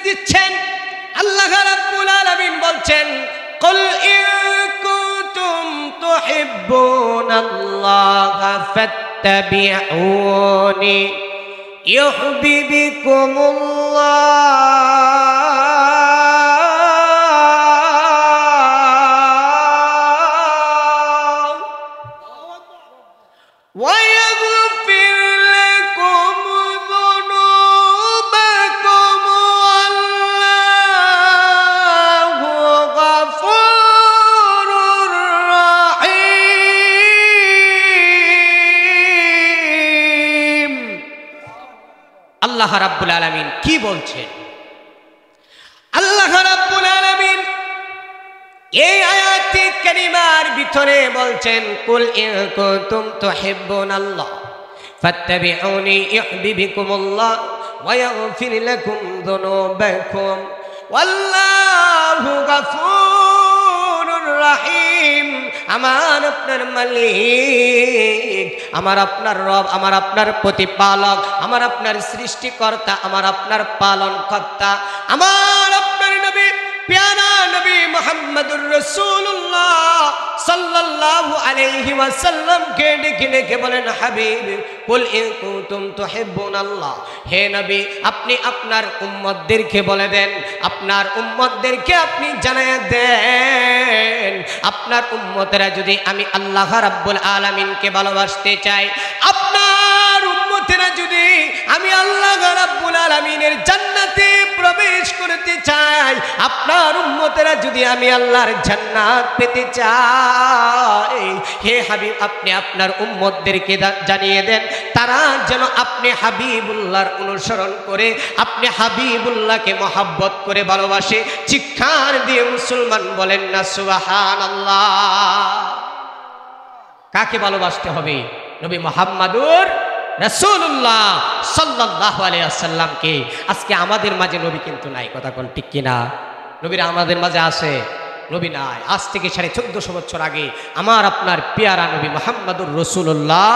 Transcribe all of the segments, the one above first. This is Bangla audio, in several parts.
দিচ্ছেন। আল্লাহ রাব্বুল আলামিন বলছেন, কুল ইন কুনতুম তুহিব্বুনাল্লাহা ফাত্তাবিউনি ইউহিব্বিকুমুল্লাহ ওয়া ইয়াগফির লাকুম যুনুবাকুম ওয়াল্লাহু গফুরুর রাহিম। আল্লাহ রাব্বুল আলামিন কি বলছেন? আল্লাহ রাব্বুল আলামিন এই আয়াতে কারিমার ভিতরে বলছেন, কুল ইন কুনতুম তুহিব্বুনাল্লাহ ফাত্তাবিউনি ইউহিব্বিকুমুল্লাহ ওয়া ইয়াগফির লাকুম যুনুবাকুম ওয়াল্লাহু গফুরুর রাহিম। আমার আপনার মালিক, আমার আপনার রব, আমার আপনার প্রতিপালক, আমার আপনার সৃষ্টিকর্তা, আমার আপনার পালনকর্তা, আমার আপনার নবী প্যারা নবী মুহাম্মদুর রাসূলুল্লাহ সাল্লাল্লাহু আলাইহি ওয়াসাল্লাম কে ডেকে ডেকে বলেন, হাবিব কুল ইন কুনতুম তুহিব্বুনাল্লাহ, হে নবী আপনি আপনার উম্মতদেরকে বলে দেন, আপনার উম্মতদেরকে আপনি জানায়া দেন, আপনার উম্মতেরা যদি আমি আল্লাহ রাব্বুল আলামিনকে ভালোবাসতে চাই, আপনার উম্মতেরা যদি আমি আল্লাহ রাব্বুল আলামিনের জান্নাতে প্রবেশ করতে চাই, আপনার উম্মতেরা যদি আমি আল্লাহর জান্নাত পেতে চাই, হে হাবিব আপনি আপনার উম্মতদেরকে জানিয়ে দেন তারা যেন আপনি হাবিবুল্লাহর অনুসরণ করে, আপনি হাবিবুল্লাহকে মহব্বত করে ভালোবাসে। চিৎকার দিয়ে মুসলমান বলেন না সুবহানাল্লাহ। কাকে ভালোবাসতে হবে? নবী মুহাম্মদুর রাসূলুল্লাহ সাল্লাল্লাহু আলাইহি ওয়াসাল্লামকে। আজকে আমাদের মাঝে নবী কিন্তু নাই, কথা কোন ঠিক কিনা? নবীরা আমাদের মাঝে আছে? নবী নাই। আজ থেকে 1450 বছর আগে আমার আপনার পেয়ারা নবী মুহাম্মদুর রাসূলুল্লাহ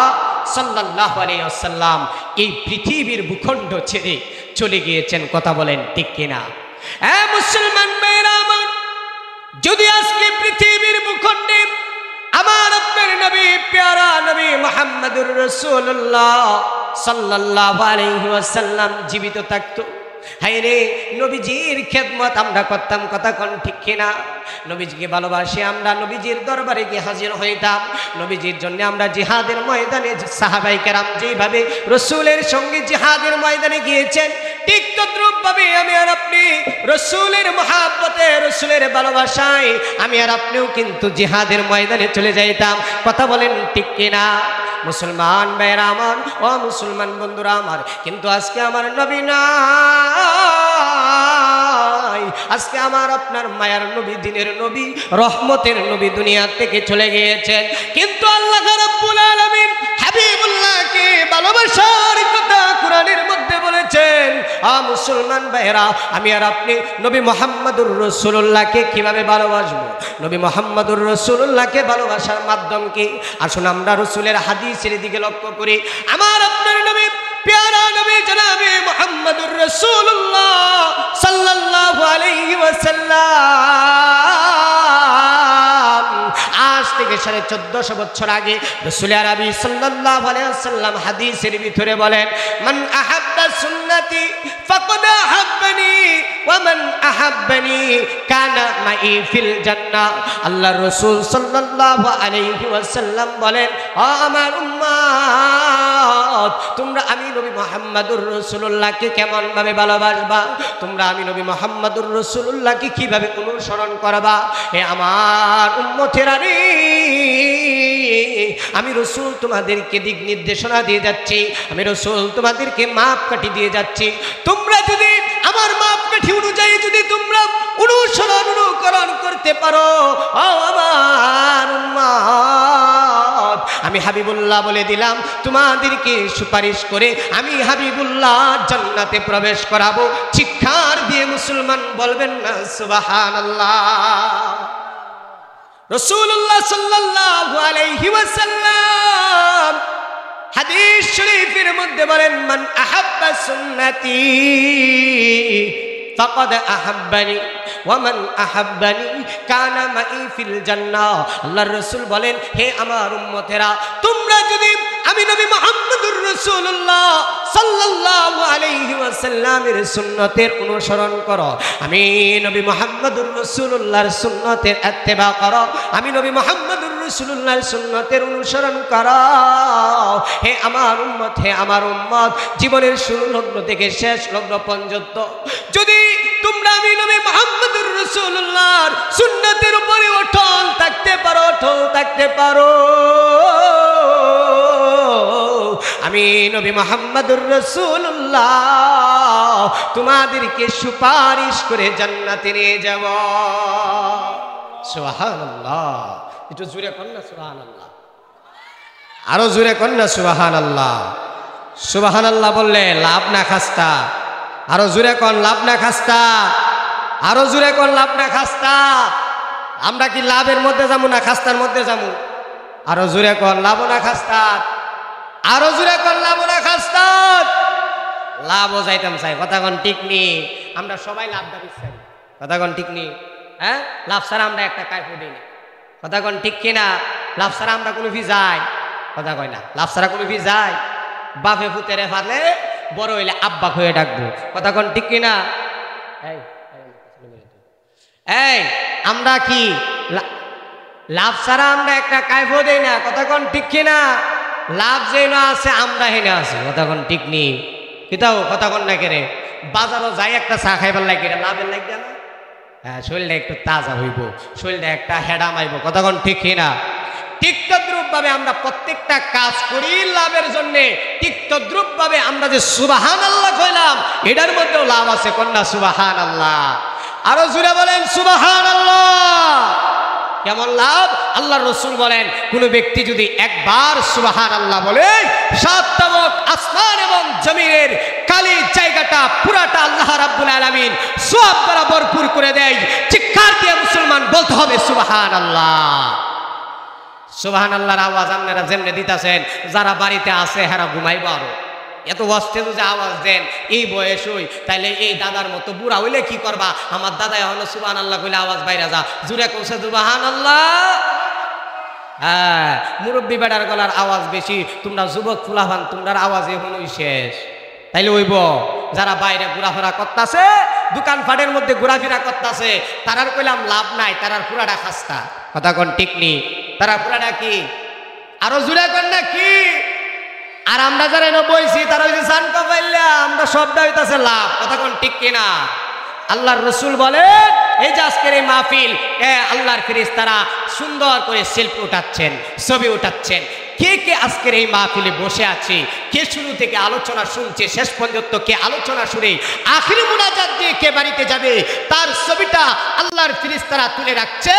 সাল্লাল্লাহু আলাইহি ওয়াসাল্লাম এই পৃথিবীর ভূখণ্ড ছেড়ে চলে গিয়েছেন, কথা বলেন ঠিক কিনা? মুসলমান ভাইরা আমার, যদি আজকে পৃথিবীর ভূখণ্ডে আমার আপনার নবী প্যারা নবী মুহাম্মদুর রাসূলুল্লাহ সাল্লাল্লাহু আলাইহি ওয়াসাল্লাম জীবিত থাকতো, হায়রে নবীজির খেদমত আমরা করতাম, কথা কোন ঠিক কিনা? নবীজিকে ভালোবাসি আমরা নবীজির দরবারে গিয়ে হাজির হইতাম, নবীজির জন্য আমরা জিহাদের ময়দানে, সাহাবায়ে কেরাম যেভাবে রাসূলের সঙ্গে জিহাদের ময়দানে গিয়েছেন, ঠিক তদ্রূপভাবে আমি আর আপনি রাসূলের মহব্বতে, রাসূলের ভালোবাসায় আমি আর আপনিও কিন্তু জিহাদের ময়দানে চলে যাইতাম, কথা বলেন ঠিক কিনা? মুসলমান ভাইরা আমার, ও মুসলমান বন্ধুরা আমার, কিন্তু আজকে আমার নবী নাই। আজকে আমার আপনার মায়ার নবী, দিনের নবী, রহমতের নবী দুনিয়া থেকে চলে গিয়েছেন। কিন্তু আল্লাহ রাব্বুল আলামিন হাবিবুল্লাহকে ভালোবাসার কথা কোরআনের মধ্যে বলেছেন। মুসলমান ভাইরা, আমি আর আপনি নবী মুহাম্মদুর রাসূলুল্লাহকে কিভাবে ভালোবাসবো? নবী মুহাম্মদুর রাসূলুল্লাহকে ভালোবাসার মাধ্যম কি? আসুন আমরা রাসূলের হাদিসের দিকে লক্ষ্য করি। আমার আপনার নবী প্যারা নবী জনাবে মুহাম্মদুর রাসূলুল্লাহ সাল্লাল্লাহু আলাইহি ওয়াসাল্লাম আজ থেকে 1450 বছর আগে রাসূল আরবি সাল্লাল্লাহু আলাইহি ওয়াসাল্লাম হাদিসের ভিতরে বলেন, মান আহাব্বা সুন্নতি ফাকাদ আহাব্বানি ওয়া মান আহাব্বানি কানা মাই ফিল জান্নাহ। আল্লাহর রাসূল সাল্লাল্লাহু আলাইহি ওয়াসাল্লাম বলেন, ও আমার উম্মত, তোমরা আমি নবী মুহাম্মদুর রাসূলুল্লাহকে কেমন ভাবে ভালোবাসবা? তোমরা আমি নবী মুহাম্মদুর রাসূলুল্লাহকে কিভাবে অনুসরণ করবা? হে আমার উম্মতেরা রে, আমি রাসূল তোমাদেরকে দিক নির্দেশনা দিয়ে যাচ্ছি, আমি রাসূল তোমাদেরকে মাপকাঠি দিয়ে যাচ্ছি। তোমরা যদি আমার মাপকাঠি অনুযায়ী যদি তোমরা অনুকরণ করতে পারো, ও আমার উম্মত, আমি হাবিবুল্লাহ বলে দিলাম, তোমাদেরকে সুপারিশ করে আমি হাবিবুল্লাহ জান্নাতে প্রবেশ করাবো। চিৎকার দিয়ে মুসলমান বলবেন না সুবহানাল্লাহ। রাসূলুল্লাহ সাল্লাল্লাহু আলাইহি ওয়াসাল্লাম হাদিস শরীফের মধ্যে বলেন, মান আহাব্বা সুন্নতি ফাকাদ আহাব্বানি ওয়া মান আহাব্বানি কানা মাই ফিল জান্নাহ। আল্লাহর রাসূল বলেন, হে আমার উম্মতেরা, তোমরা যদি আমি নবী মুহাম্মদুর রাসূলুল্লাহ সাল্লাল্লাহু আলাইহি ওয়াসাল্লামের সুন্নতের অনুসরণ করো, আমি নবী মুহাম্মদুর রাসূলুল্লাহর সুন্নতের ইত্তেবা করো, আমি নবী মুহাম্মদুর রাসূলুল্লাহর সুন্নতের অনুসরণ করো, হে আমার উম্মত, হে আমার উম্মত, জীবনের শুরু লগ্ন থেকে শেষ লগ্ন পর্যন্ত যদি তোমরা আমি নবী মুহাম্মদুর রাসূলুল্লাহর সুন্নতের উপরে অটল থাকতে পারো, অটল থাকতে পারো, আমি নবী মুহাম্মদুর রাসূলুল্লাহ তোমাদেরকে সুপারিশ করে জান্নাতে নিয়ে যাব। সুবহানাল্লাহ। একটু জোরে কর না সুবহানাল্লাহ, আরো জোরে কর না সুবহানাল্লাহ। সুবহানাল্লাহ বললে লাভ না খাস্তা, আরো জোরে কর লাভ না খাস্তা, আরো জোরে কর লাভ না খাস্তা। আমরা কি লাভের মধ্যে যাবো না খাস্তার মধ্যে যাবো? আরো জোরে কর লাভ না খাস্তা, আরো জোরে কর লাভ না খাস্তা। লাভও যাইতাম চাই, কথা কোন ঠিক নেই। আমরা সবাই লাভ দাবি চাই, কথা কোন ঠিক নেই। হ্যাঁ, লাভ ছাড়া আমরা একটা কায়ফ দিই না, কথা কোন ঠিক কিনা? লাভ ছাড়া আমরা কোনো ফি যাই, কথা কয় না। লাভ ছাড়া কোনো ফি যাই? বাপে ফুতেরে ফালে বড় হইলে আব্বা হয়ে ডাকবো, কথা কোন ঠিক কিনা? এই আমরা কি লাভ ছাড়া আমরা একটা কায়ফ দেই না, কথা কোন ঠিক কিনা? লাভ যে না আছে আমরা হেনে আছি, কথা কোন ঠিক নেই। কিতাও কথা কোন না কেরে, বাজারও যাই একটা চা খাইবার লাগে, লাভের লাগে না? হ্যাঁ, শরীরটা একটু তাজা হইব, শরীরটা একটা হেডাম আইব, কথা কোন ঠিক কিনা? ঠিক তদ্রুপ ভাবে আমরা প্রত্যেকটা কাজ করি লাভের জন্য, ঠিক তদ্রুপ ভাবে আমরা যে সুবহানাল্লাহ কইলাম এটার মধ্যেও লাভ আছে, কন্যা সুবহানাল্লাহ। আরো জোরে বলেন সুবহানাল্লাহ। কেমন লাভ? আল্লাহর রাসূল বলেন, কোন ব্যক্তি যদি একবার সুবহানাল্লাহ বলে, সাত তাবক আসমান এবং জমিনের খালি জায়গাটা পুরাটা আল্লাহ রাব্বুল আলামিন সওয়াব দ্বারা ভরপুর করে দেয়। চিৎকার দিয়ে মুসলমান বলতে হবে সুবহানাল্লাহ। সুবহানাল্লাহর আওয়াজ আপনারা যেমনে দিতেছেন, যারা বাড়িতে আছে হেরা ঘুমাইব। আরো এত অস্থির যে আওয়াজ দেন এই বয়স হই, তাইলে এই দাদার মতো বুড়া হইলে কি করবা? আমার দাদা হলো সুবহানাল্লাহ কইলে আওয়াজ বাইরে যা, জুড়ে কইছে সুবহানাল্লাহ। হ্যাঁ, মুরব্বী বেড়ার গলার আওয়াজ বেশি, তোমরা যুবক ফুলাফান তোমরার আওয়াজ এখনই শেষ। তাইলে হইব যারা বাইরে ঘোরাফেরা করতেছে, দোকানপাটের মধ্যে ঘোরাফেরা করতেছে, তারার কইলাম লাভ নাই, তারার পুরাটা খাস্তা, কথা কোন ঠিক নেই। তারা পুরাটা কি? আরো জুড়ে কর না কি? আর আমরা যারা এনে বইছি তারা হইছে সানকা পাইলা, আমরা সবটা হইতাছে লাভ, কথা কোন ঠিক কিনা? আল্লাহর রাসূল বলেন, এই যে আজকের এই মাহফিল, আল্লাহর ফেরেশতারা সুন্দর করে সেলফি উঠাচ্ছেন, ছবি উঠাচ্ছেন। কে কে আজকের এই মাহফিলে বসে আছে, কে শুরু থেকে আলোচনা শুনছে শেষ পর্যন্ত, কে আলোচনা শুনে আখিরি মুনাজাত দিয়ে কে বাড়িতে যাবে, তার ছবিটা আল্লাহর ফেরেশতারা তুলে রাখছে।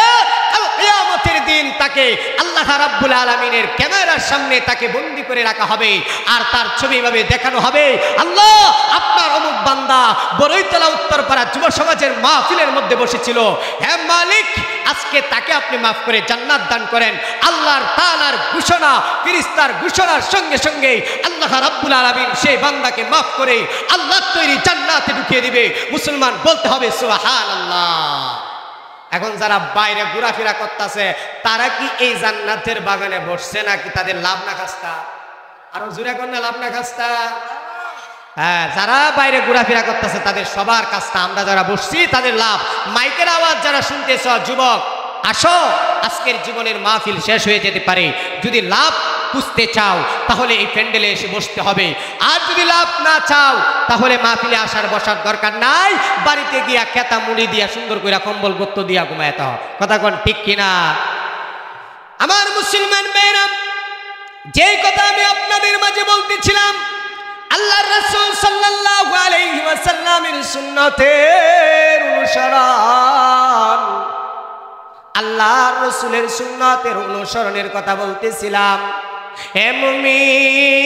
কিয়ামতের দিন তাকে আল্লাহ রাব্বুল আলামিনের ক্যামেরার সামনে তাকে বন্দী করে রাখা হবে, আর তার ছবি এভাবে দেখানো হবে, আল্লাহ আপনার অমুক বান্দা বড়ইতলা উত্তরপাড়া যুব সমাজের মাহফিলের মধ্যে বসেছিল, হে মালিক আজকে তাকে আপনি মাফ করে জান্নাত দান করেন। আল্লাহর তাআলার ঘোষণা, ফেরেশতার ঘোষণার সঙ্গে সঙ্গে আল্লাহ রাব্বুল আলামিন সেই বান্দাকে মাফ করে আল্লাহর তৈরি জান্নাতে ঢুকিয়ে দিবে। মুসলমান বলতে হবে সুবহানাল্লাহ। এখন যারা বাইরে ঘোরাফেরা করতেছে তারা কি এই জান্নাতের বাগানে বসছে নাকি তাদের লাভ না খাস্তা? আরো জোরে কোন লাভ না খাস্তা? হ্যাঁ, যারা বাইরে ঘোরাফেরা করতেছে তাদের সবার কাজটা, আমরা যারা বসছি তাদের লাভ। মাইকের আওয়াজ যারা শুনতেছ যুবক, আসো, আজকের জীবনের মাহফিল শেষ হয়ে যেতে পারে। যদি লাভ খুঁজতে চাও তাহলে এই প্যান্ডেলে এসে বসতে হবে, আর যদি লাভ না চাও তাহলে মাহফিলে আসার বসার দরকার নাই, বাড়িতে গিয়া খেতা মুড়ি দিয়া সুন্দর করে কম্বল গত্ত দিয়া ঘুমাইতে হবে, কথা কোন ঠিক কিনা? আমার মুসলমান ভাইরা, যেই কথা আমি আপনাদের মাঝে বলতেছিলাম, আল্লাহর রাসূল সাল্লাল্লাহু আলাইহি ওয়াসাল্লামের সুন্নতের অনুসরণ, আল্লাহর রাসূলের সুন্নতের অনুসরণের কথা বলতেছিলাম। হে মুমিন,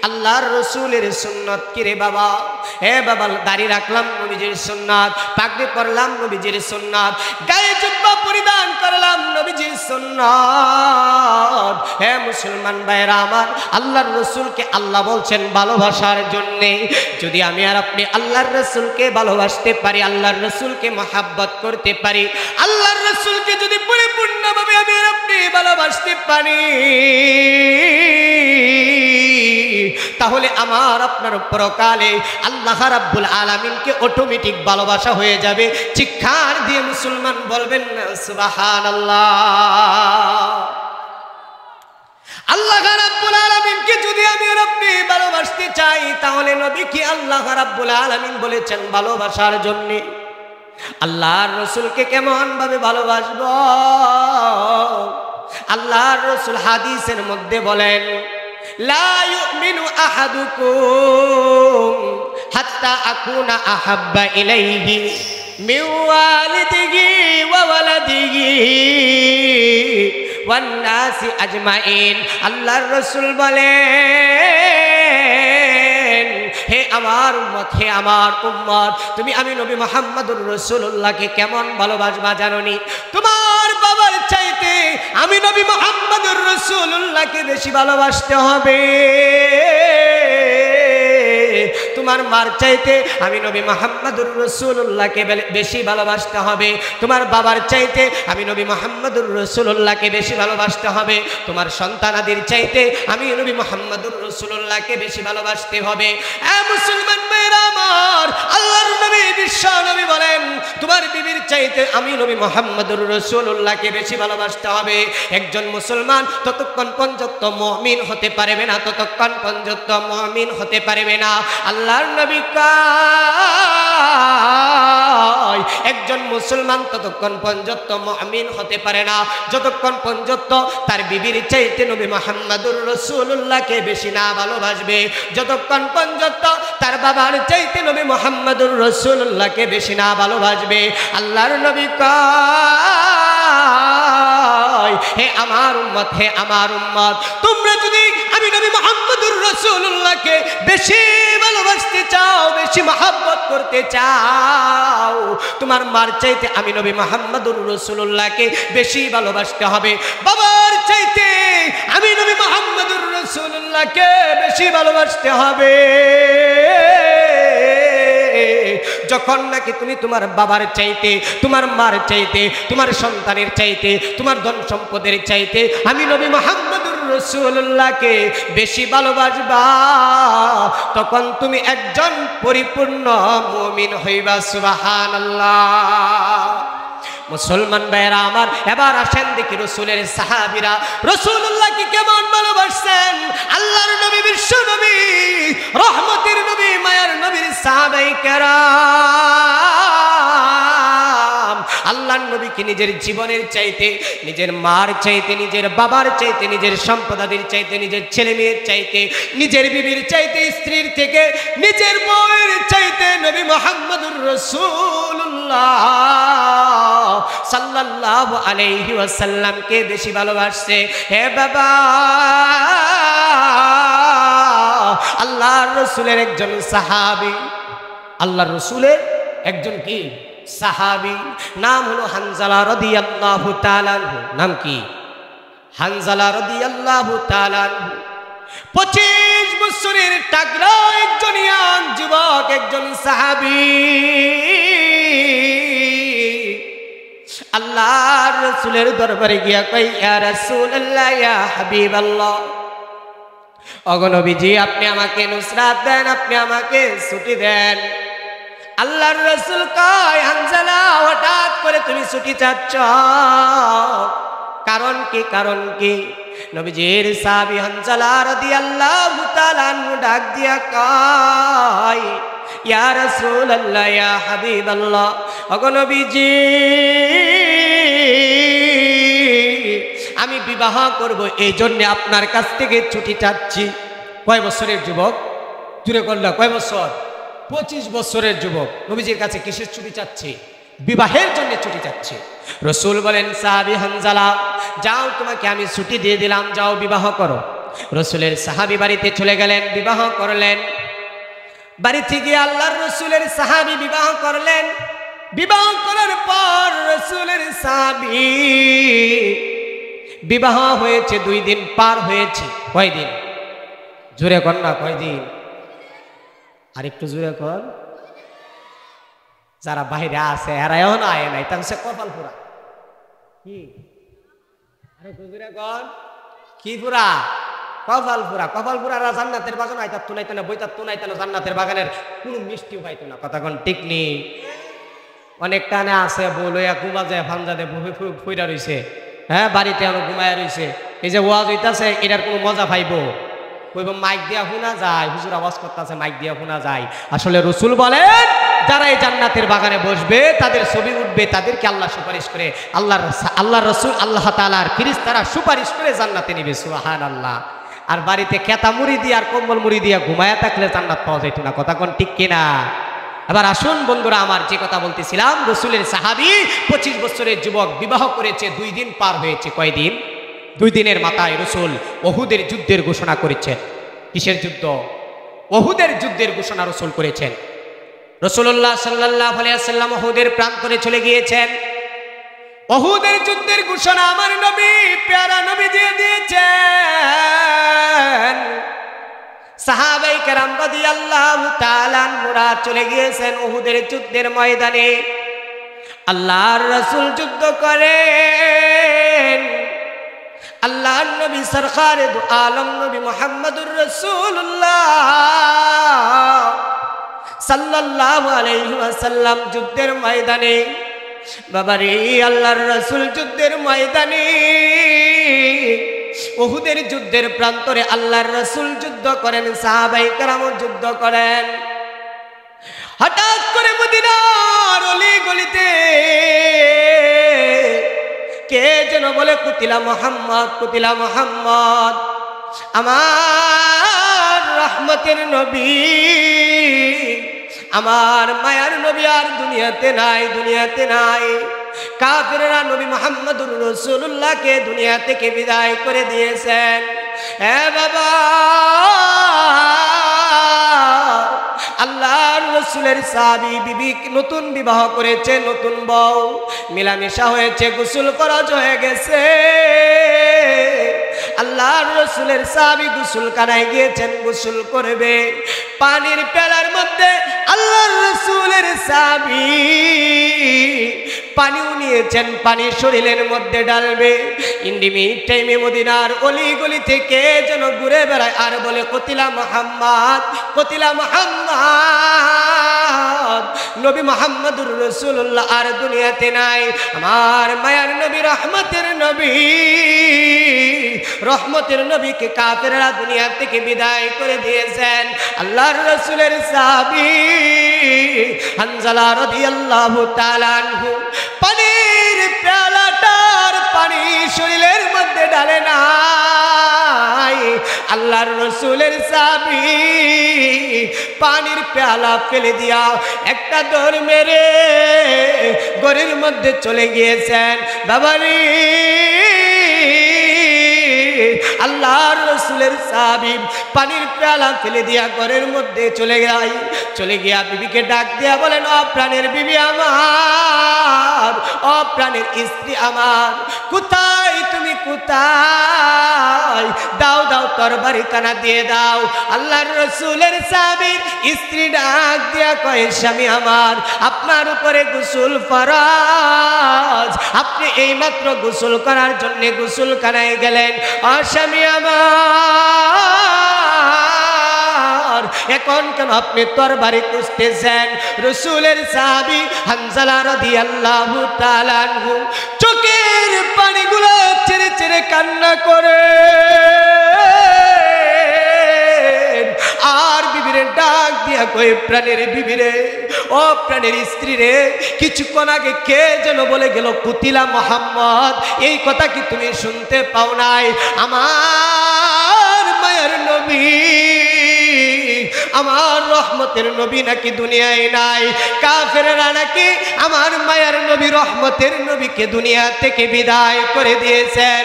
আল্লাহর রাসূলের সুন্নত কি রে বাবা? হে বাবা, দাড়ি রাখলাম নবীজির সুন্নাত, পাগড়ি পরলাম নবীজির সুন্নাত, গায়ে জুব্বা পরিধান করলাম নবীজির সুন্নাত, হে মুসলমান ভাইরা আমার, আল্লাহর রসুলকে আল্লাহ বলছেন ভালোবাসার জন্যে। যদি আমি আর আপনি আল্লাহর রসুলকে ভালোবাসতে পারি, আল্লাহর রসুলকে মহাব্বত করতে পারি, আল্লাহর রসুলকে যদি পরিপূর্ণভাবে আমি আর আপনি ভালোবাসতে পারি, তাহলে আমার আপনার পরকালে আল্লাহ রাব্বুল আলামিনকে অটোমেটিক ভালোবাসা হয়ে যাবে। চিৎকার দিয়ে মুসলমান বলবেন না সুবহানাল্লাহ। আল্লাহ রাব্বুল আলামিনকে যদি আমি আর আপনি ভালোবাসতে চাই, তাহলে নবীকে আল্লাহ রাব্বুল আলামিন বলেছেন ভালোবাসার জন্য। আল্লাহর রাসূলকে কেমন ভাবে ভালোবাসবো? আল্লাহর রাসূল হাদিসের মধ্যে বলেন, লা ইউমিনু আহাদুকুম হাত্তা আকুনা আহাব্বা ইলাইহি মিন ওয়ালিদিহি ওয়া ওয়ালাদিহি ওয়ান নাসি আজমাইন। আল্লাহর রাসূল বলেন, হে আমার উম্মত, হে আমার উম্মত, তুমি আমি নবী মুহাম্মদুর রাসূলুল্লাহকে কেমন ভালোবাসবা জানোনি? তোমার বাবার চাইতে আমি নবী মুহাম্মদুর রাসূলুল্লাহকে বেশি ভালোবাসতে হবে। তোমার মার চাইতে আমি নবী মুহাম্মদুর রাসূলুল্লাহকে বেশি ভালোবাসতে হবে। তোমার বাবার চাইতে আমি নবী মুহাম্মদুর রাসূলুল্লাহকে বেশি ভালোবাসতে হবে। তোমার সন্তানাদির চাইতে আমি নবী মুহাম্মদুর রাসূলুল্লাহকে বেশি ভালোবাসতে হবে। এ মুসলমান ভাইরা আমার, আল্লাহর নবী বিশ্ব নবী বলেন, তোমার বিবির চাইতে আমি নবী মুহাম্মদুর রাসূলুল্লাহকে বেশি ভালোবাসতে হবে। একজন মুসলমান ততক্ষণ পর্যন্ত মুমিন হতে পারবে না, ততক্ষণ পর্যন্ত মুমিন হতে পারবে না। আল্লাহর নবী কয়, একজন মুসলমান ততক্ষণ পর্যন্ত মুমিন হতে পারে না যতক্ষণ পর্যন্ত তার বিবির চাইতে নবী মুহাম্মদুর রাসূলুল্লাহকে বেশি না ভালোবাসবে, যতক্ষণ পর্যন্ত তার বাবার চাইতে নবী মুহাম্মদুর রাসূলুল্লাহকে বেশি না ভালোবাসবে। আল্লাহর নবী কয়, হে আমার উম্মত, হে আমার উম্মত, তোমরা যদি আমি নবী মুহাম্মদুর রাসূলুল্লাহকে বেশি ভালোবাসতে চাও, বেশি মহব্বত করতে চাও, তোমার মার চাইতে আমি নবী মুহাম্মদুর রাসূলুল্লাহকে বেশি ভালোবাসতে হবে। বাবার চাইতে আমি নবী মুহাম্মদুর রাসূলুল্লাহকে বেশি ভালোবাসতে হবে। যখন নাকি তুমি তোমার বাবার চাইতে, তোমার মার চাইতে, তোমার সন্তানের চাইতে, তোমার ধন সম্পদের চাইতে আমি নবী মুহাম্মদুর রাসূলুল্লাহকে বেশি ভালোবাসবা, তখন তুমি একজন পরিপূর্ণ মুমিন হইবা। সুবহানাল্লাহ। মুসলমান ভাইরা আমার, এবার আসেন দেখি রসুলের সাহাবীরা রসুলুল্লাহকে কেমন ভালোবাসছেন। আল্লাহর নবী, বিশ্ব নবী, রহমতের নবী, মায়ার নবীর সাহাবায়ে কেরাম আল্লাহর নবীকে নিজের জীবনের চাইতে, নিজের মার চাইতে, নিজের বাবার চাইতে, নিজের সম্পদাদির চাইতে, নিজের ছেলে মেয়ের চাইতে, নিজের বিবির চাইতে, স্ত্রীর থেকে নিজের বউয়ের চাইতে নবী মুহাম্মদুর রাসূলুল্লাহ সাল্লাল্লাহু আলাইহি ওয়াসাল্লামকে বেশি ভালোবাসছে। হে বাবা, আল্লাহর রাসূলের একজন সাহাবী, আল্লাহর রাসূলের একজন কি সাহাবী, নাম হলো হানজালা রাদিয়াল্লাহু তাআলা আনহু। নাম কি? হানজালা রাদিয়াল্লাহু তাআলা আনহু। 25 বছরের টাকরা একজন ইয়াং যুবক, একজন সাহাবী আল্লাহর রাসূলের দরবারে গিয়া কই, ইয়া রাসূলুল্লাহ, ইয়া হাবিবাল্লাহ, ওগো নবীজি, আপনি আমাকে নুসরাত দেন, আপনি আমাকে ছুটি দেন। আল্লাহর রাসূল কয়, হানজালা, হঠাৎ করে তুমি ছুটি চাচ্ছ, কারণ কি? কারণ কি? নবীজির সাহাবী হানজালা রাদিয়াল্লাহু তাআলা আনহু ডাক দিয়া কয়, ইয়া রাসূলুল্লাহ, ইয়া হাবিবাল্লাহ, ওগো নবীজি, আমি বিবাহ করব, এই জন্য আপনার কাছ থেকে ছুটি চাচ্ছি। কয় বছরের যুবক? জুড়ে করল, কয় বছর? 25 বছরের যুবক নবীজির কাছে কিসের ছুটি চাচ্ছে? বিবাহের জন্য ছুটি চাচ্ছে। রসুল বলেন, সাহাবী হানজালা, যাও, তোমাকে আমি ছুটি দিয়ে দিলাম, যাও বিবাহ করো। রসুলের সাহাবী বাড়িতে চলে গেলেন, বিবাহ করলেন। বাড়িতে গিয়ে আল্লাহর রসুলের সাহাবী বিবাহ করলেন। বিবাহ করার পর রসুলের সাহাবী বিবাহ হয়েছে 2 দিন পার হয়েছে। কয়দিন? জোরে কর না, কয়দিন? আর একটু জোরে কর। যারা বাইরে আছে এরা এখনো আয় নাই, তা হচ্ছে কপাল পুরা। কি আরে জোরে কর, কি পুরা? কপাল পুরা। কপাল পুরারা জান্নাতের বাগান আইতার তো নাইতো না, বইতার তো নাইতো না, জান্নাতের বাগানের কোনো মিষ্টিও পাইতো না। কথা কোন ঠিক নেই? অনেক কানে আছে বলইয়া ঘুমা যায় ফান্দাদে ফুইরা রইছে, হ্যাঁ বাড়িতে এখনো ঘুমায়া রইছে। এই যে ওয়াজ হইতাছে এটার কোনো মজা পাইবো? কইব মাইক দিয়া শোনা যায়, হুজুর আওয়াজ করতেছে মাইক দিয়া শোনা যায়। আসলে রসুল বলেন যারা এই জান্নাতের বাগানে বসবে তাদের ছবি উঠবে, তাদেরকে আল্লাহ সুপারিশ করে, আল্লাহ রসুল আল্লাহ তাআলার ফেরেশতারা সুপারিশ করে জান্নাতে নিবে। সুবহানাল্লাহ। আর বাড়িতে খেতা মুড়ি দিয়ে আর কম্বল মুড়ি দিয়ে ঘুমায়া থাকলে জান্নাত পাওয়া যাইতো না। কথা কোন ঠিক কিনা? এবার আসুন বন্ধুরা আমার, যে কথা বলতেছিলাম, রসুলের সাহাবী 25 বছরের যুবক বিবাহ করেছে, 2 দিন পার হয়েছে। কয়দিন? 2 দিনের মাথায় রসুল ওহুদের যুদ্ধের ঘোষণা করেছেন। কিসের যুদ্ধ? ওহুদের যুদ্ধের ঘোষণা রসুল করেছেন। রাসূলুল্লাহ সাল্লাল্লাহু আলাইহি ওয়াসাল্লাম ওহুদের প্রান্তরে চলে গিয়েছেন। ওহুদের যুদ্ধের ঘোষণা আমার নবী, প্যারা নবী দিয়ে দিয়েছেন। সাহাবায়ে কেরাম রাদিয়াল্লাহু তাআলা আনহুরা চলে গিয়েছেন ওহুদের যুদ্ধের ময়দানে। আল্লাহর রাসূল যুদ্ধ করেন। আল্লাহর নবী সরকারে দু আলম নবী মুহাম্মদুর রাসূলুল্লাহ সাল্লাল্লাহু আলাইহি ওয়াসাল্লাম যুদ্ধের ময়দানে। বাবারে, আল্লাহর রাসূল যুদ্ধের ময়দানে, ওহুদের যুদ্ধের প্রান্তরে আল্লাহর রাসূল যুদ্ধ করেন, সাহাবায়ে কেরাম যুদ্ধ করেন। হঠাৎ করে মদিনার অলি গলিতে কে যেন বলে কুতিলা মুহাম্মদ, কুতিলা মুহাম্মদ। আমার রহমতের নবী, আমার মায়ার নবী আর দুনিয়াতে নাই, দুনিয়াতে নাই। কাফেররা নবী মুহাম্মদুর রাসূলুল্লাহকে দুনিয়া থেকে বিদায় করে দিয়েছেন। এ বাবা, আল্লাহর রাসূলের সাহাবী বিবি নতুন বিবাহ করেছে, নতুন বউ, মিলামেশা হয়েছে, গোসল ফরজ হয়ে গেছে। আল্লাহর রাসূলের সাহাবী গোসলখানায় গিয়েছেন, গোসল করবে। পানির পেলার মধ্যে আল্লাহর রাসূলের সাহাবী পানিও নিয়েছেন, পানি শরীরের মধ্যে ডালবে। ইন্ডিমিট টাইমে মদিনার অলি গলি থেকে যেন ঘুরে বেড়ায় আর বলে কুতিলা মুহাম্মদ, কুতিলা মুহাম্মদ। নবী মুহাম্মদুর রাসূলুল্লাহ আর দুনিয়াতে নাই। আমার মায়ার নবী, রহমতের নবী, রহমতের নবীকে কাফেররা দুনিয়া থেকে বিদায় করে দিয়েছেন। আল্লাহর রাসূলের সাহাবী হানজালা রাদিয়াল্লাহু তাআলা আনহু পানির পেয়ালাটার পানি শরীরের মধ্যে ঢালে নাই। আল্লাহর রাসূলের সাহাবী পানির পেয়ালা ফেলে দিয়া একটা দৌড় মেরে ঘরের মধ্যে চলে গিয়েছেন। বাবারে, আল্লাহর রাসূলের সাহাবী পানির পেয়ালা ফেলে দিয়া ঘরের মধ্যে চলে গিয়া বিবিকে ডাক দিয়া বলেন, ও প্রাণের বিবি আমার, ও প্রাণের স্ত্রী আমার, কোথায় তুমি, কোথায়? দাও দাও তরবারি কানা দিয়ে দাও। আল্লাহর রাসূলের সাহাবীর স্ত্রী ডাক দিয়া কয়, স্বামী আমার, আপনার উপরে গোসল ফরজ, আপনি এইমাত্র গোসল করার জন্য গোসলখানায় গেলেন। স্বামী আমার, এখন কেন আপনি তরবারি খুঁজতেছেন? রাসূলের সাহাবী হানজালা রাদিয়াল্লাহু তাআলা আনহু চোখের পানিগুলো ছেড়ে ছেড়ে কান্না করে আর বিবিরে ডাক দিয়া কই, প্রাণের বিবিরে, ও প্রাণের স্ত্রী রে, কিছুক্ষণ আগে কে যেন বলে গেল কুতিলা মুহাম্মদ, এই কথা কি তুমি শুনতে পাও নাই? আমার মায়ের নবী, আমার রহমতের নবী নাকি দুনিয়ায় নাই। কাফেররা নাকি আমার মায়ের নবী রহমতের নবীকে দুনিয়া থেকে বিদায় করে দিয়েছেন।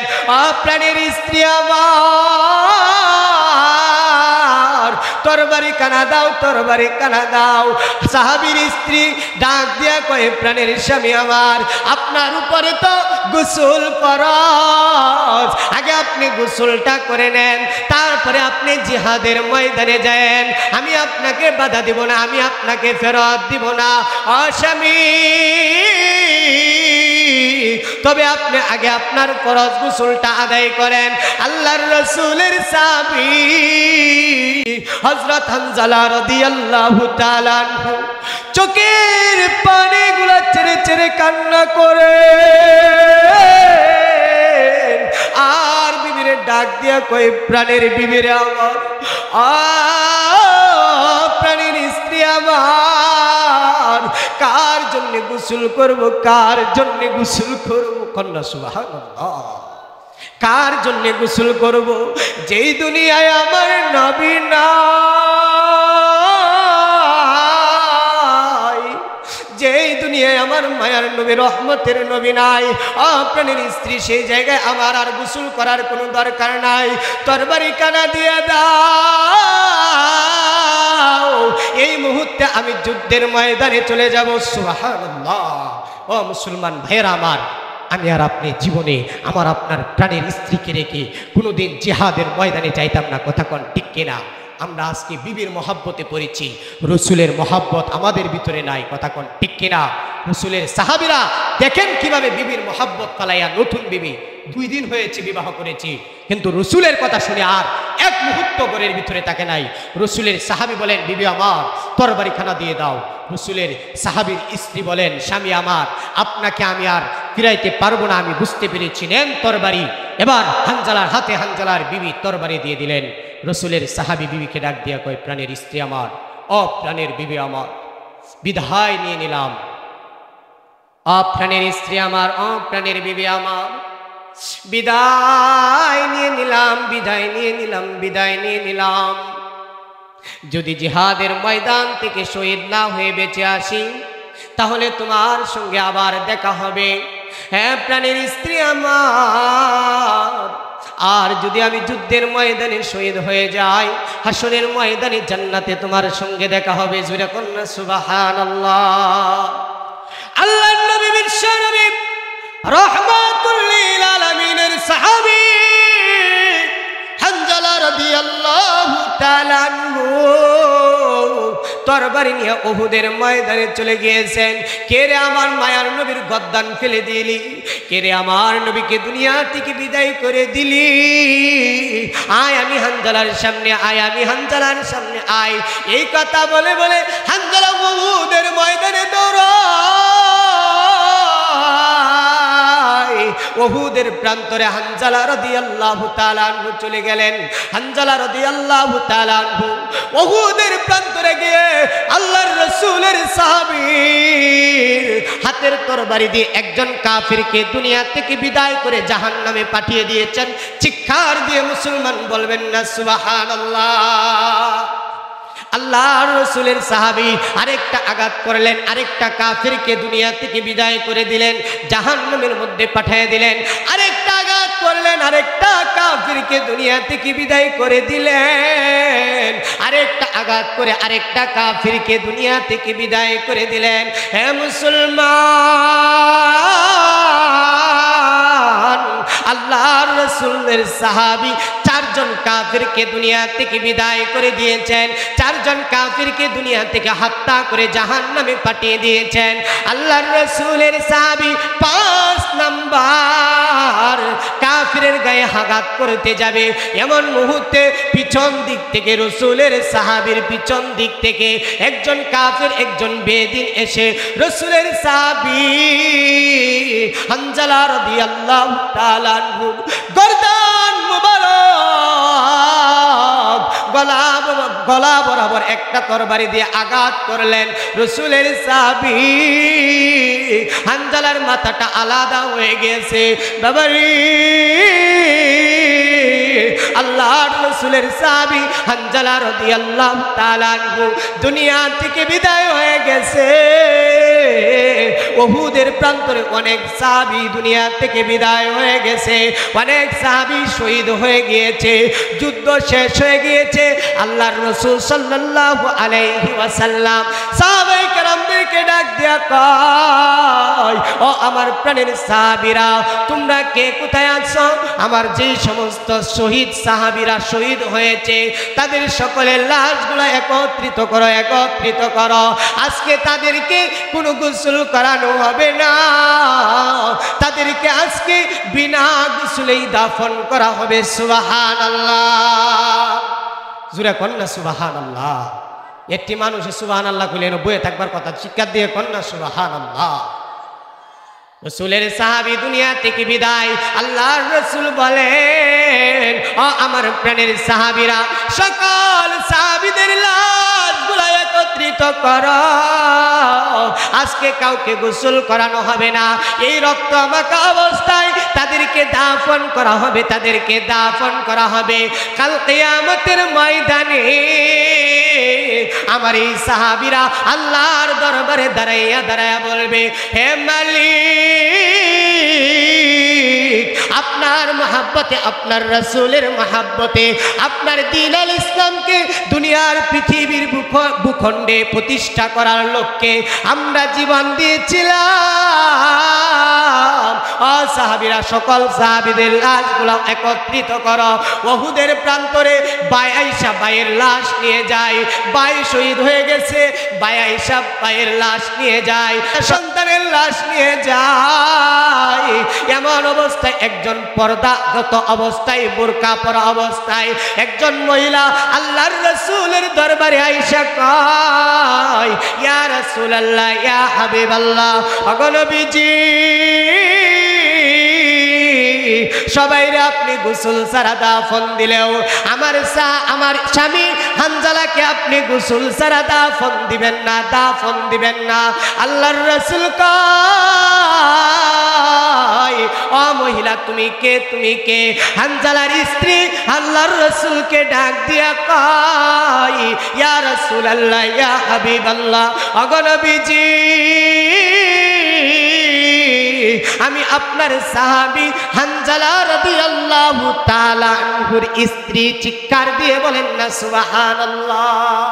প্রাণের স্ত্রী আমার, তোর তরবারি কানা দাও, তরবারি কানা দাও। সাহাবীর স্ত্রী ডাক দিয়া কয়ে, প্রাণের স্বামী আমার, আপনার উপরে তো গোসল ফরজ, আগে আপনি গোসলটা করে নেন, তারপরে আপনি জিহাদের ময়দানে যান। আমি আপনাকে বাধা দিব না, আমি আপনাকে ফেরত দিব না ও স্বামী, তবে আপনি আগে আপনার ফরজ গোসলটা আদায় করেন। আল্লাহর রাসূলের সাহাবী হযরত হানজালা রাদিয়াল্লাহু তাআলা আনহু চোখের পানিগুলো ছেড়ে ছেড়ে কান্না করে আর বিবিরে ডাক দিয়া কয়, প্রাণের বিবিরে আমার, প্রাণের স্ত্রী আমার, কার জন্য গোসল করব, কার জন্য গোসল করব? কন্যা সুবহানাল্লাহ। কার জন্য গোসল করব? যেই দুনিয়ায় আমার নবী নাই, যেই দুনিয়ায় আমার মায়ার নবী, রহমতের নবী নাই, প্রাণের স্ত্রী, সেই জায়গায় আমার আর গোসল করার কোনো দরকার নাই। তরবারি কানা দিয়ে দাও, এই মুহূর্তে আমি যুদ্ধের ময়দানে চলে যাব। সুবহানাল্লাহ। ও মুসলমান ভাইয়েরা আমার, আমি আর আপনি জীবনে আমার আপনার প্রাণের স্ত্রীকে রেখে কোনোদিন জিহাদের ময়দানে যাইতাম না। কথা কোন ঠিক কিনা? আমরা আজকে বিবির মহাব্বতে পড়েছি, রসুলের মহাব্বত আমাদের ভিতরে নাই। কথা কোন ঠিক কিনা? রসুলের সাহাবীরা দেখেন কিভাবে বিবির মহাব্বত পালাইয়া, নতুন বিবি 2 দিন হয়েছে বিবাহ করেছি, কিন্তু রসুলের কথা শুনে আর এক মুহূর্ত ঘরের ভিতরে তাকে নাই। রসুলের সাহাবী বলেন, বিবি আমার, তরবারিখানা দিয়ে দাও। রসুলের সাহাবীর স্ত্রী বলেন, স্বামী আমার, আপনাকে আমি আর ফিরাইতে পারবো না, আমি বুঝতে পেরেছি, নেন তরবারি। এবার হানজালার হাতে হানজালার বিবি তরবারি দিয়ে দিলেন। রসুলের সাহাবী বিবিকে ডাক দিয়া কয়, প্রাণের স্ত্রী আমার, প্রাণের বিবি আমার, বিদায় নিয়ে নিলাম। প্রাণের স্ত্রী আমার, প্রাণের বিবি আমার, বিদায় নিয়ে নিলাম, বিদায় নিয়ে নিলাম, বিদায় নিয়ে নিলাম। যদি জিহাদের ময়দান থেকে শহীদ না হয়ে বেঁচে আসি, তাহলে তোমার সঙ্গে আবার দেখা হবে। হ্যাঁ প্রাণের স্ত্রী আমার, আর যদি আমি যুদ্ধের ময়দানে শহীদ হয়ে যাই, হাসরের ময়দানে জান্নাতে তোমার সঙ্গে দেখা হবে। জোরে কন্যা সুবহানাল্লাহ। আল্লাহর নবী বিশ্ব নবী রাহমাতুল লিল আলামিনের সাহাবী হানজালা রাদিয়াল্লাহু তাআলা আনহু তরবারি নিয়ে উহুদের ময়দানে চলে গিয়েছেন। কে রে আমার মায়ার নবীর গদ্দান ফেলে দিলি, কে রে আমার নবীকে দুনিয়া থেকে বিদায় করে দিলি, আয় আমি হানজালার সামনে, আয় আমি হানজালার সামনে আয়। এই কথা বলে বলে হানজালা উহুদের ময়দানে দৌড়ায়। উহুদের প্রান্তরে হানজালা রাদিয়াল্লাহু তাআলা আনহু চলে গেলেন। হানজালা রাদিয়াল্লাহু তাআলা আনহু উহুদের প্রান্তরে গিয়ে আল্লাহর রাসূলের সাহাবীর হাতের তরবারি দিয়ে একজন কাফিরকে দুনিয়া থেকে বিদায় করে জাহান্নামে পাঠিয়ে দিয়েছেন। চিৎকার দিয়ে মুসলমান বলবেন না সুবহানাল্লাহ। আল্লাহর রাসূলের সাহাবী আরেকটা আঘাত করলেন, আরেকটা কাফিরকে দুনিয়া থেকে বিদায় করে দিলেন, জাহান্নামের মধ্যে পাঠিয়ে দিলেন। আরেকটা আঘাত করলেন, আরেকটা কাফিরকে দুনিয়া থেকে বিদায় করে দিলেন। আরেকটা আঘাত করে আরেকটা কাফিরকে দুনিয়া থেকে বিদায় করে দিলেন। হে মুসলমান, আল্লাহর রাসূলের সাহাবী 4 জন কাফিরকে দুনিয়া থেকে বিদায় করে দিয়েছেন, 4 জন কাফিরকে দুনিয়া থেকে হত্যা করে জাহান্নামে পাঠিয়ে দিয়েছেন। আল্লাহর রাসূলের সাহাবী 5 নাম্বার কাফিরের গায়ে আঘাত করতে যাবে, এমন মুহূর্তে পিছন দিক থেকে, রাসূলের সাহাবীর পিছন দিক থেকে একজন কাফির, একজন বেদিন এসে রাসূলের সাহাবী হানজালা রাদিয়াল্লাহু তাআলা আনহু গর্দান মুবারক, গলা বরাবর একটা তরবারি দিয়ে আঘাত করলেন। রাসূলের সাহাবী হানজালার মাথাটা আলাদা হয়ে গেছে। বাবারে, আল্লাহর রাসূলের সাহাবী হানজালা রাদিয়াল্লাহু তাআলা আনহু দুনিয়া থেকে বিদায় হয়ে গেছে। উহুদের প্রান্তরে অনেক সাহাবী দুনিয়া থেকে বিদায় হয়ে গেছে, অনেক সাহাবী শহীদ হয়ে গিয়েছে, যুদ্ধ শেষ হয়ে গিয়েছে। আল্লাহর রাসূল সাল্লাল্লাহু আলাইহি ওয়াসাল্লাম সাহাবায়ে কেরামদেরকে ডাক দিয়া কয়, ও আমার প্রাণের সাহাবীরা, তোমরা কে কোথায় আছো? আমার যেই সমস্ত শহীদ সাহাবীরা শহীদ হয়েছে তাদের সকলের লাশগুলো একত্রিত করো, একত্রিত করো। আজকে তাদেরকে কোনো গোসল করানো হবে না, তাদেরকে আজকে বিনা গোসলেই দাফন করা হবে। সুবহানাল্লাহ, জোরে কন্যা সুবহানাল্লাহ। একটি মানুষ সুবহানাল্লাহ কইলে বয়ে থাকবার কথা, চিৎকার দিয়ে কন্যা সুবহানাল্লাহ। রাসূলের সাহাবী দুনিয়া থেকে বিদায়, আল্লাহর রাসূল বলেন, ও আমার প্রাণের সাহাবীরা, সকল সাহাবীদের লাশগুলো একত্রিত করো, আজকে কাউকে গোসল করানো হবে না, এই রক্ত মাখা অবস্থায় তাদেরকে দাফন করা হবে, তাদেরকে দাফন করা হবে। কাল কিয়ামতের ময়দানে আমার এই সাহাবীরা আল্লাহর দরবারে দাঁড়াইয়া দাঁড়াইয়া বলবে, হে মালিক, আপনার মহাব্বতে, আপনার রাসূলের মহাব্বতে, আপনার দ্বীন আল ইসলামকে দুনিয়ার পৃথিবীর ভূখণ্ডে প্রতিষ্ঠা করার লক্ষ্যে আমরা জীবন দিয়েছিলাম। ও সাহাবীরা, সকল সাহাবীদের লাশগুলো একত্রিত করো। উহুদের প্রান্তরে বাই আয়েশা বাইয়ের লাশ নিয়ে যায়, বাই শহীদ হয়ে গেছে, বাই আয়েশা বাইয়ের লাশ নিয়ে যায়, সন্তানের লাশ নিয়ে যায়। এমন অবস্থায় একজন পর্দাগত অবস্থায়, বোরকা পরা অবস্থায় একজন মহিলা আল্লাহর রাসূলের দরবারে আয়েশা কয়, ইয়া রাসূলুল্লাহ, ইয়া হাবিবাল্লাহ, ওগো নবীজি, সবাইরে আপনি গোসল ছাড়া দাফন দিলেও আমার স্বামী হানজালাকে আপনি গোসল ছাড়া দাফন দিবেন না, দাফন দিবেন না। আল্লাহর রাসূল কয়, ও মহিলা, তুমি কে, তুমি কে? হানজালার স্ত্রী আল্লাহর রাসূলকে ডাক দিয়া কয়, ইয়া রাসূলুল্লাহ, ইয়া হাবিবাল্লাহ, ওগো নবীজি, আমি আপনার সাহাবী হানজালা রাদিয়াল্লাহু তাআলা আনহুর স্ত্রী। চিৎকার দিয়ে বলেন না সুবহানাল্লাহ।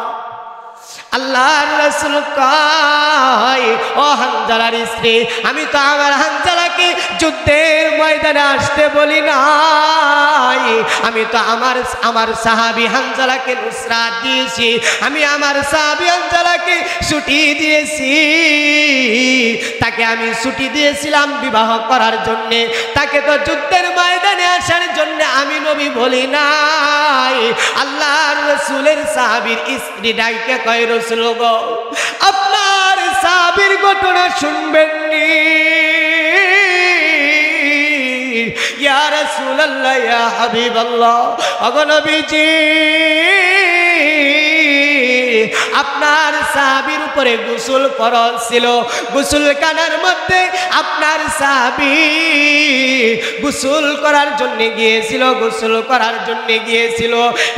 আল্লাহর রাসূল কয়, ও হানজালার স্ত্রী, আমি তো আমার হানজালাকে যুদ্ধের ময়দানে আসতে বলি নাই, আমি তো আমার সাহাবী হানজালাকে নুসরাত দিয়েছি, আমি আমার সাহাবী হানজালাকে ছুটি দিয়েছি, তাকে আমি ছুটি দিয়েছিলাম বিবাহ করার জন্য, তাকে তো যুদ্ধের ময়দানে আসার জন্য আমি নবী বলি নাই। আল্লাহর রাসূলের সাহাবীর স্ত্রী ডাইকে কয়, রাসূল গো, আপনার সাহাবীর ঘটনা শুনবেন নি? ইয়া রাসূলুল্লাহ, ইয়া হাবিবাল্লাহ, ওগো নবীজি, আপনার সাহাবীর উপরে গোসল ফরজ ছিল, গোসলখানার মধ্যে আপনার সাহাবী গোসল করার জন্য গিয়েছিল, গোসল করার জন্য গিয়েছিল।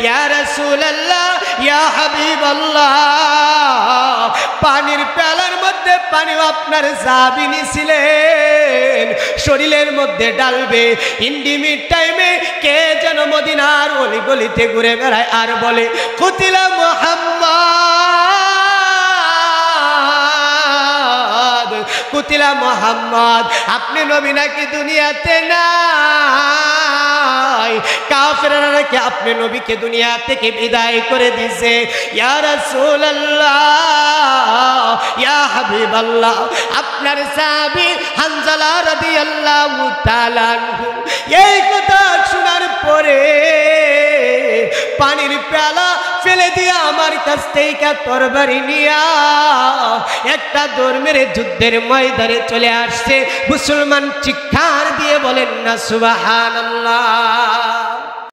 ইয়া রাসূলুল্লাহ, ইয়া হাবিবাল্লাহ, পানির পেয়ালার মধ্যে পানিও আপনার সাহাবী নিছিলেন, শরীরের মধ্যে ডালবে। ইন্ডিমিট টাইমে কে যেন মদিনার অলি গলিতে ঘুরে বেড়ায় আর বলে, কুতিলা মুহাম্মদ, কুতিলা মুহাম্মদ, আপনি নবী নাকি দুনিয়াতে নাই, কাফেররা নাকি আপনি নবীকে দুনিয়া থেকে বিদায় করে দিয়েছে। ইয়া রাসূলুল্লাহ, ইয়া হাবিবাল্লাহ, আপনার সাহাবী হানজালা রাদিয়াল্লাহু তাআলা আনহু এই কথা শোনার পরে পানির পেয়ালা ফেলে দিয়া আমার কাছ থেকে তরবারি নিয়া একটা দৌড় মেরে যুদ্ধের ময়দানে চলে আসছে। মুসলমান চিৎকার দিয়ে বলেন না সুবহানাল্লাহ।